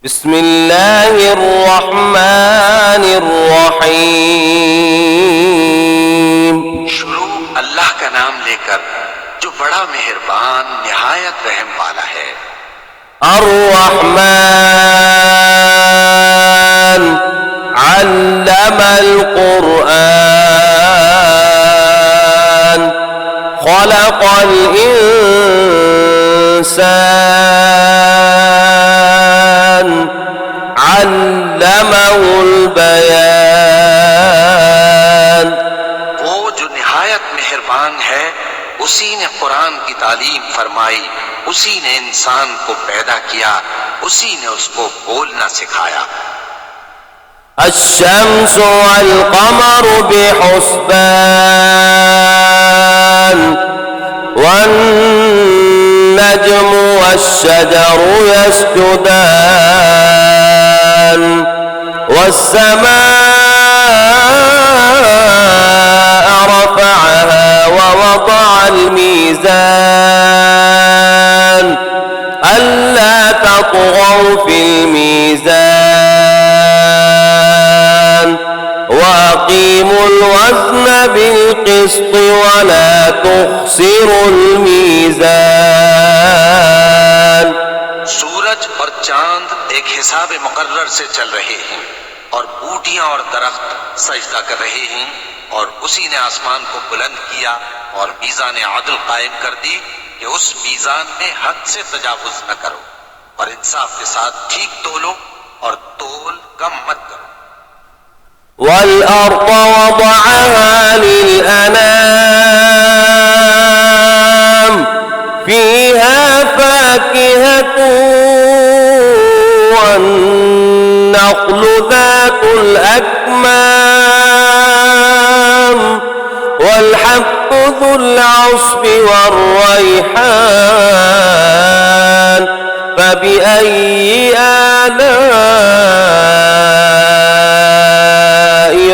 بسم الله الرحمن الرحيم। शुरू अल्लाह का नाम लेकर जो बड़ा मेहरबान निहायत रहम वाला है। अर्रहमान अल्लमल कुरआन खलक़ल इंसान अल्लमहुल बयान। वो जो निहायत मेहरबान है, उसी ने कुरान की तालीम फरमाई, उसी ने इंसान को पैदा किया, उसी ने उसको बोलना सिखाया। अश्शम्स वल क़मर बिहुस्बान वन्नज्मु वश्शजरु यस्जुदान वस्समाअ रफ़अहा ववضعल मीज़ान अल्ला तत्ग़ौ फ़िल मीज़ान وأقيموا الوزن بالقسط ولا تخسروا الميزان। सूरज और चांद एक हिसाब मुकर्रर से चल रहे हैं और बूटियां और दरख्त सजदा कर रहे हैं, और उसी ने आसमान को बुलंद किया और मीज़ान आदल कायम कर दी कि उस मीज़ान में हद से तजावुज न करो और इंसाफ के साथ ठीक तोलो और तोल कम मत करो। والأرض وضعها للأنام فيها فاكهة والنخل ذات الأكمام والحب ذو العصف والريحان فبأي آلاء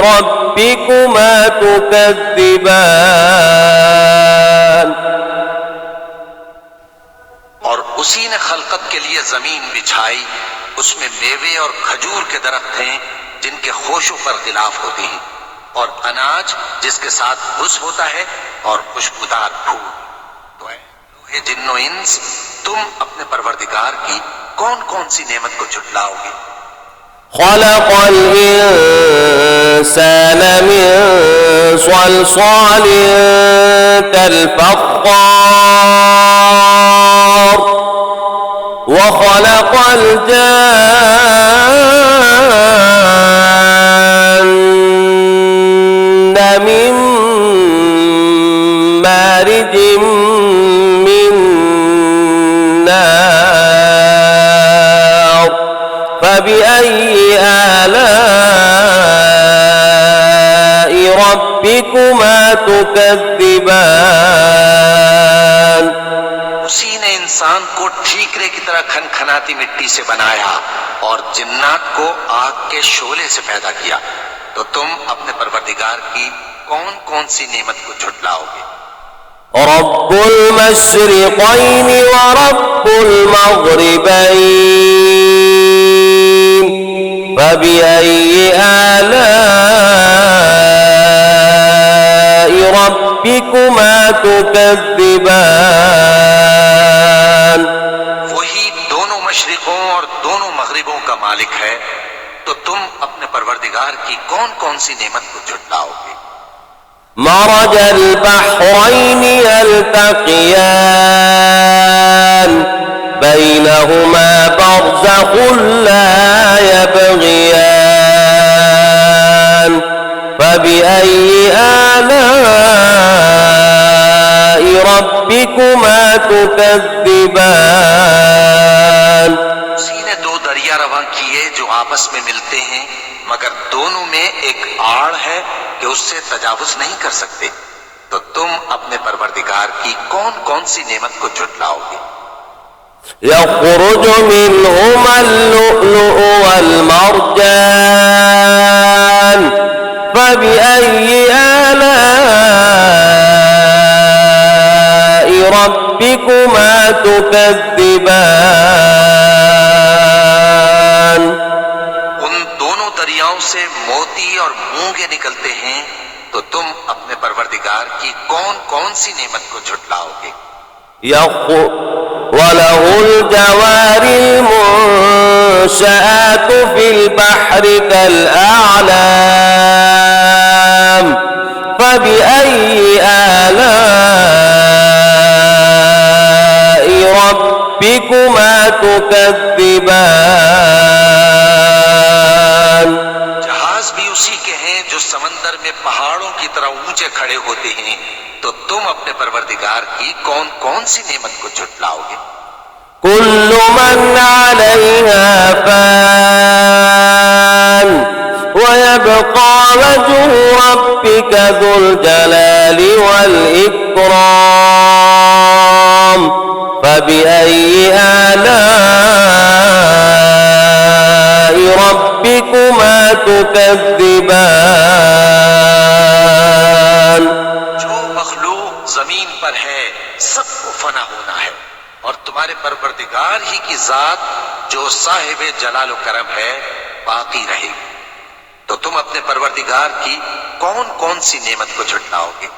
ربكما تكذبان। और उसी ने खलकत के लिए जमीन बिछाई, उसमें मेवे और खजूर के दरख्त हैं जिनके खोशों पर गिलाफ होती हैं, और अनाज जिसके साथ भुस होता है और खुशबूदार फूल। तो ऐ जिन्नो इंस, तुम अपने परवरदिगार की कौन कौन सी नेमत को झुटलाओगे? खलक़ल इंसान मिन सलसालिन कल-फख़्ख़ार व खलक़ल जान्न मिन मारिजिन मिन नार फबिअय्यि आलाइ रब्बिकुमा तुकज़्ज़िबान। उसी ने इंसान को ठीकरे की तरह खनखनाती मिट्टी से बनाया और जिन्नात को आग के शोले से पैदा किया। तो तुम अपने परवरदिगार की कौन कौन सी नेमत को झुटलाओगे? रब्बुल मशरिक़ैनि व रब्बुल मग़रिबैन फबिअय्यि आलाइ रब्बिकुमा तुकज़्ज़िबान। वही दोनों मशरिकों और दोनों मगरिबों का मालिक है, तो तुम अपने परवरदिगार की कौन कौन सी नेमत को झुटलाओगे? मरजल बहरैनि यल्तक़ियान बैनहुमा बरज़ख़ुन ला यबग़ियान फबिअय्यि आलाइ रब्बिकुमा तुकज़्ज़िबान। उसी ने दो दरिया रवां किए जो आपस में मिलते हैं, मगर दोनों में एक आड़ है कि उससे तजावुज नहीं कर सकते। तो तुम अपने परवरदिगार की कौन कौन सी नेमत को झुटलाओगे? यख़रुजु मिनहुमल लुअलुअु वल मरजान फबिअय्यि आलाइ रब्बिकुमा तुकज़्ज़िबान। से मोती और मूंगे निकलते हैं, तो तुम अपने परवरदिगार की कौन कौन सी नेमत को झुटलाओगे। وله الجوار المنشآت في البحر كالأعلام فبأي آلاء ربكما تكذبان। जहाज भी उसी के हैं जो समंदर में पहाड़ों की तरह ऊंचे खड़े होते हैं, तो तुम अपने परवरदिगार की कौन कौन सी नेमत को झुटलाओगे। كل من عليها فان ويبقى وجه ربك ذو الجلال والإكرام فبأي آلاء ربكما تكذبان। जो मखलूक जमीन पर है सबको फना होना है, और तुम्हारे परवरदिगार ही की जात जो साहिब जलाल व करम है बाकी रहेगी, तो तुम अपने परवरदिगार की कौन कौन सी नेमत को झुटलाओगे।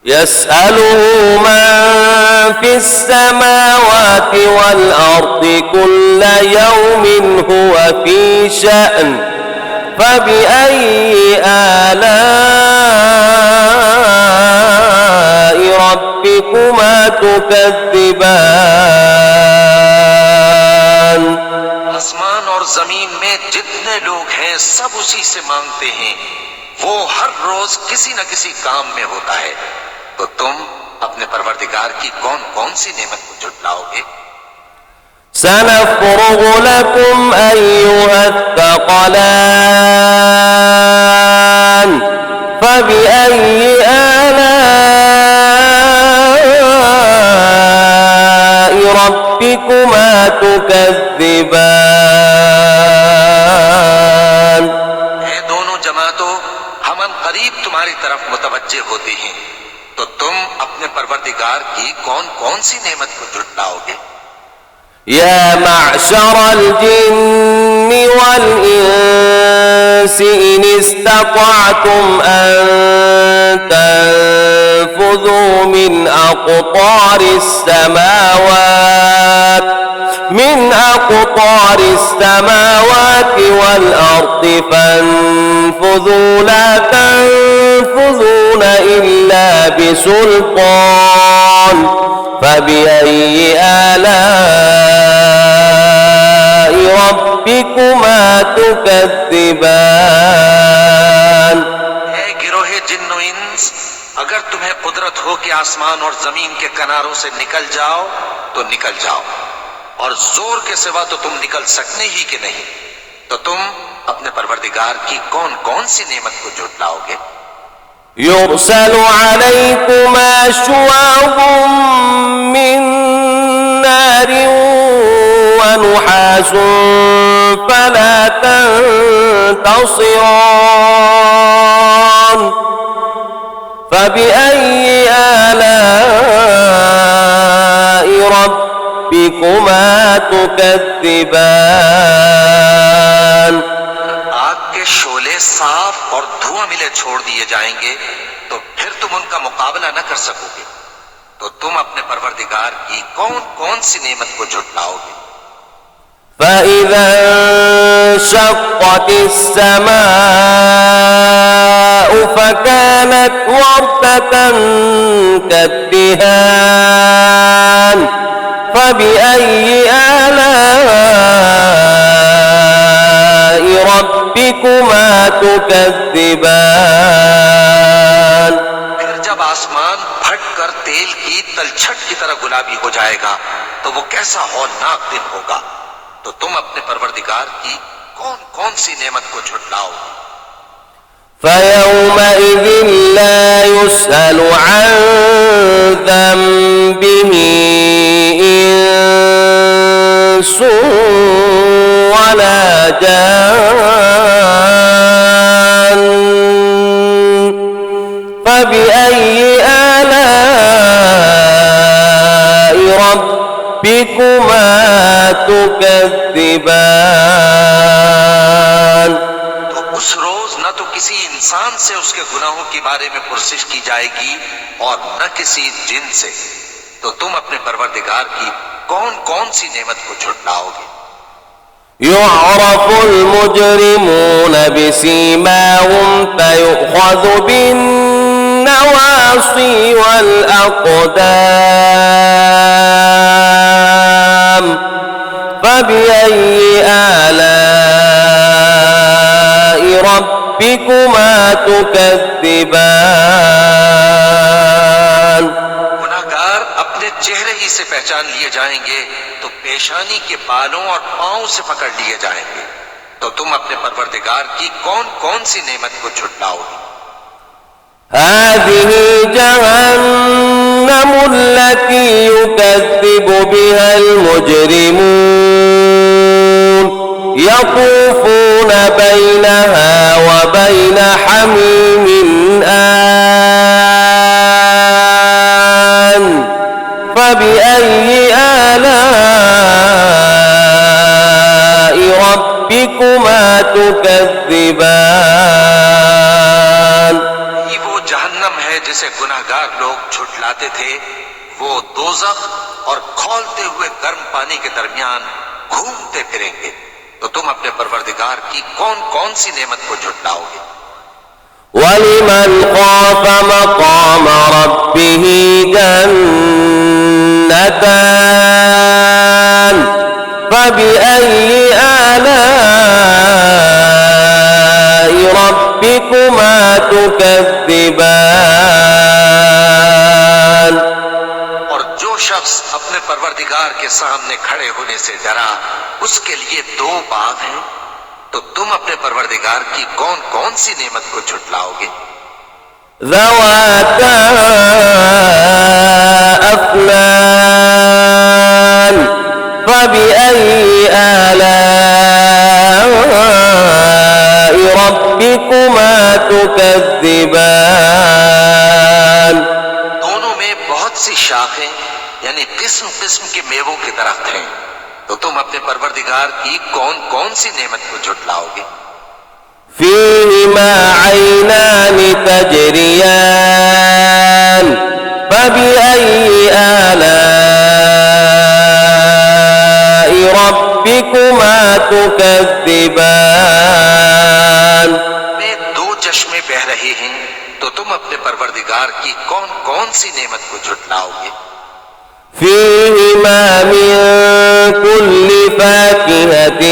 يسأله من في السماوات والأرض كل يوم هو في شأن فبأي آلاء ربكما تكذبان। आसमान और जमीन में जितने लोग हैं सब उसी से मांगते हैं, वो हर रोज किसी न किसी काम में होता है, तो तुम अपने परवरदिगार की कौन कौन सी नेमत को झुटलाओगे। سنفرغ لكم أيها الثقلان فبأي آلاء ربكما تكذبان। ये दोनों जमातों हम करीब तुम्हारी तरफ मुतवज्जे होते हैं, तो तुम अपने परवरदिगार की कौन कौन सी नेमत को झुटलाओगे। يا معشر الجن والإنس إن استطعتم أن تنفذوا من أقطار السماوات والأرض فانفذوا لا تنفذون إلا بسلطان فبأي آلاء ربكما تكذبان। ऐ गिरोहे जिन्नो इंस, अगर तुम्हें कुदरत हो कि आसमान और जमीन के किनारों से निकल जाओ तो निकल जाओ, और जोर के सिवा तो तुम निकल सकने ही के नहीं, तो तुम अपने परवरदिगार की कौन कौन सी नेमत को झुटलाओगे। يرسل عليكما شواظ من نار ونحاس فلا تنتصران فبأي آلاء ربكما تكذبان। आग के शोले साफ और धुआं मिले छोड़ दिए जाएंगे, तो फिर तुम उनका मुकाबला न कर सकोगे, तो तुम अपने परवरदिगार की कौन कौन सी नेमत को झुटलाओगे। فإذا انشقت السماء فكانت وردة كالدهان فبأي آلاء ربكما تكذبان। फिर जब आसमान फट कर तेल की तलछट की तरह गुलाबी हो जाएगा, तो वो कैसा हौलनाक दिन होगा, तो तुम अपने परवरदिगार की कौन कौन सी नेमत को झुटलाओगे। فيومئذ لا يسأل عن ذنبه إنس ولا جان فبأي آلاء ربكما تكذبان। तो उस रोज न तो किसी इंसान से उसके गुनाहों के बारे में पुरसिश की जाएगी और न किसी जिन से। तो तुम अपने परवरदिगार की कौन कौन सी नेमत को झुटलाओगे? يعرف المجرمون بسيماهم فيؤخذ بالنواصي والأقدام فبأي آلاء ربكما تكذبان। गुनाहगार अपने चेहरे ही से पहचान लिए जाएंगे तो पेशानी के बालों और पांव से पकड़ लिए जाएंगे। तो तुम अपने परवरदिगार की कौन कौन सी नेमत को झुटलाओगे? هذه جهنم التي يكذب بها المجرمون يطوفون بينها وبين حميم آن فبأي آلاء ربكما تكذبان। ये वो जहन्नम है जिसे गुनाहगार लोग झुटलाते थे। वो दोज़ख और खौलते हुए गर्म पानी के दरमियान घूमते फिरेंगे। तो तुम अपने परवरदिगार की कौन कौन सी नेमत को झुटलाओगे? ولمن خاف مقام ربه جنتان فبأي آلاء ربكما تكذبان। और जो शख्स अपने परवरदिगार के सामने खड़े होने से डरा उसके लिए दो बाग हैं। तो तुम अपने परवरदिगार की कौन कौन सी नेमत को झुटलाओगे? ذواتا أفنان فبأي آلاء ربكما تكذبان। दोनों में बहुत सी शाखें यानी किस्म किस्म के मेवों के दरख्त हैं। तो तुम अपने परवरदिगार की कौन कौन सी नेमत को झुटलाओगे? فيهما عينان تجريان فبأي آلاء ربكما تكذبان। में दो चश्मे बह रहे हैं। तो तुम अपने परवरदिगार की कौन कौन सी नेमत को झुटलाओगे? فيهما من كل فاكهة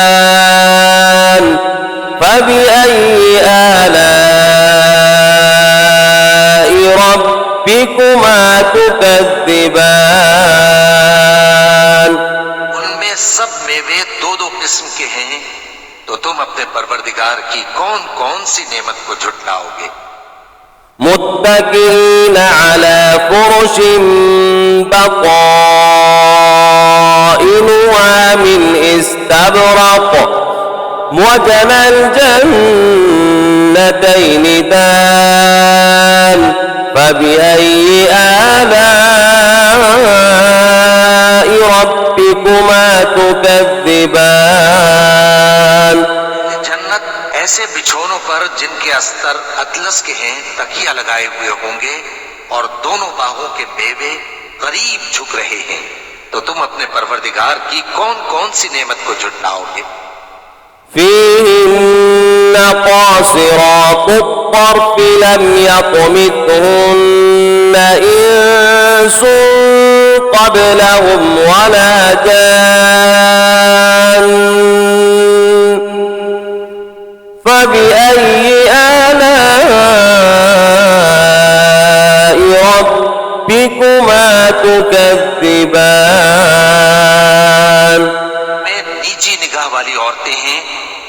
زوجان فبأي آلاء ربكما تكذبان। उनमें सब मेवे दो दो किस्म के हैं। तो तुम अपने परवरदिगार की कौन कौन सी नेमत को झुटलाओगे? متكئين على فرش بطائنها من استبرق وجنى الجنتين دان فبأي آلاء ربكما تكذبان। जन्नत ऐसे बिछोनों पर जिनके अस्तर अतलस के हैं तकिया लगाए हुए होंगे और दोनों बाहों के मेवे करीब झुक रहे हैं। तो तुम अपने परवरदिगार की कौन कौन सी नेमत को झुटलाओगे? فيهن قاصرات الطرف لم يطمثهن إنس قبلهم ولا جان فبأي آلاء ربكما تكذبان। में नीची निगाह वाली औरतें हैं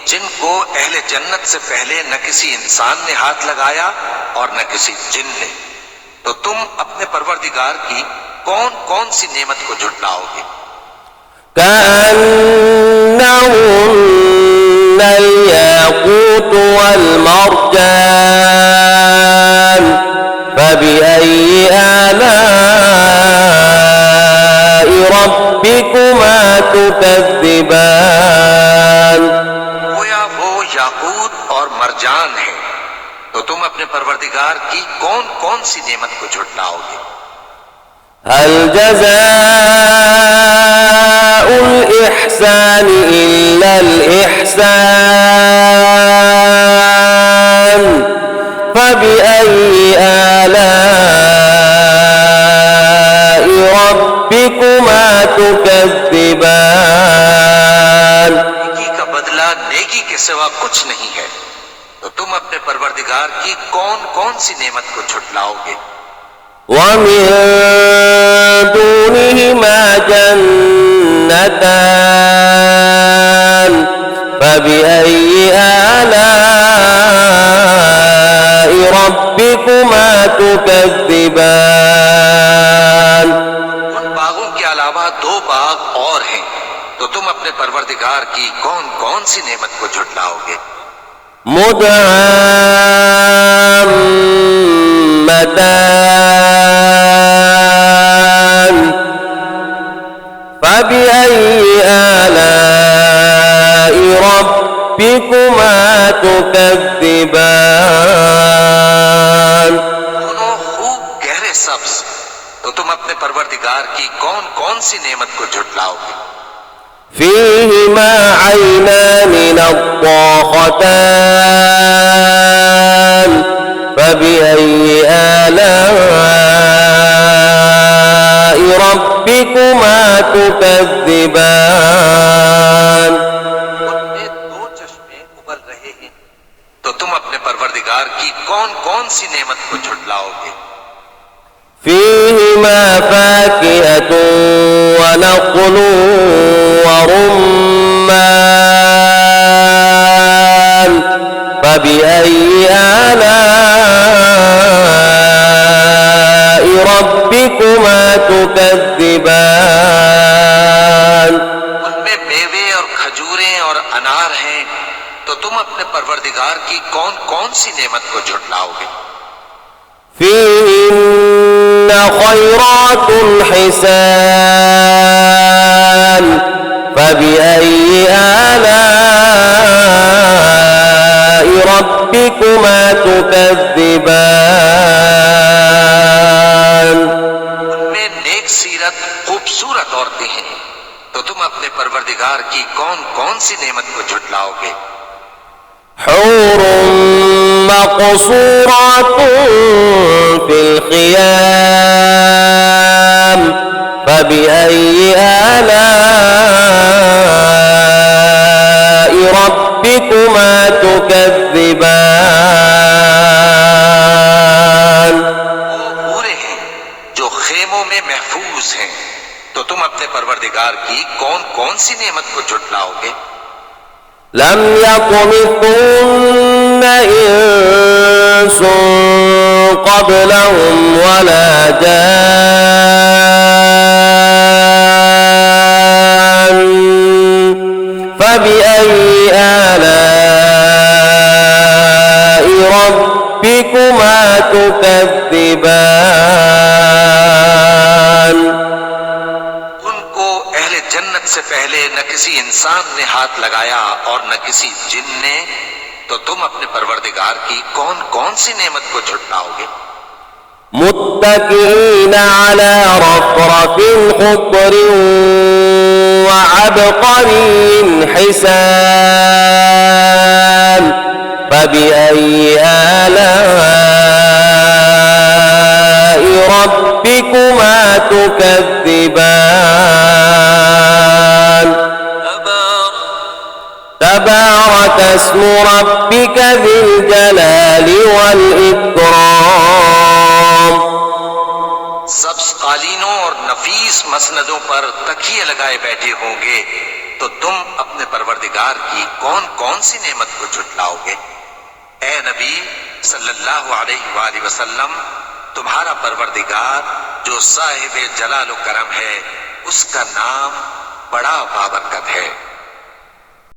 जिनको अहले जन्नत से पहले न किसी इंसान ने हाथ लगाया और न किसी जिन ने। तो तुम अपने परवरदिगार की कौन कौन सी नेमत को झुटलाओगे? كأنهن الياقوت والمرجان فبأي آلاء ربكما تكذبان। अपने परवरदिगार की कौन कौन सी नेमत को झुटलाओगे? هل جزاء الإحسان إلا الإحسان فبأي آلاء ربكما تكذبان नेकी का बदला नेकी के सिवा कुछ नहीं है, तो तुम अपने परवरदिगार की कौन कौन सी नेमत को झुटलाओगे? ومن دونهما جنتان فبأي آلاء ربكما تكذبان उन बागों के अलावा दो बाग और हैं, तो तुम अपने परवरदिगार की कौन कौन सी नेमत को झुटलाओगे? مدهامتان فبأي آلاء ربكما تكذبان दोनों खूब गहरे सब्ज, तो तुम अपने परवरदिगार की कौन कौन सी नेमत को झुटलाओगे? فيهما عينان نضاختان فبأي آلاء ربكما تكذبان उनमें दो चश्मे उबल रहे हैं, तो तुम अपने परवरदिगार की कौन कौन सी नेमत को झुटलाओगे? فيهما فاكهة ونخل ورمان فبأي آلاء ربكما تكذبان उनमें मेवे और खजूरें और अनार हैं, तो तुम अपने परवरदिगार की कौन कौन सी नेमत को झुटलाओगे? فيهن خيرات حسان فبأي آلاء ربكما تكذبان उनमें नेक सीरत खूबसूरत औरतें हैं, तो तुम अपने परवरदिगार की कौन कौन सी नेमत को झुटलाओगे? حور مقصورات في الخيام فبأي آلاء ربكما تكذبان वो पूरे हैं जो खेमों में महफूज हैं, तो तुम अपने परवरदिगार की कौन कौन सी नेमत को झुटलाओगे? لم يطمثهن إنس قبلهم ولا جان فبأي آلاء ربكما تكذبان उनको अहले जन्नत से पहले न किसी इंसान ने हाथ लगाया और न किसी जिन ने, तो तुम अपने परवरदिगार की कौन कौन सी नेमत को झुटलाओगे? متكئين على رفرف خضر وعبقري حسان فبأي آلاء ربكما تكذبان تبارك اسم ربك ذي الجلال والإكرام सब्ज कालीनों और नफीस मसनदों पर तकिए लगाए बैठे होंगे, तो तुम अपने परवरदिगार की कौन कौन सी नेमत को झुटलाओगे? ए नबी सल्लल्लाहु अलैहि वसल्लम, तुम्हारा परवरदिगार जो साहिब जलाल करम है, उसका नाम बड़ा बाबरकत है।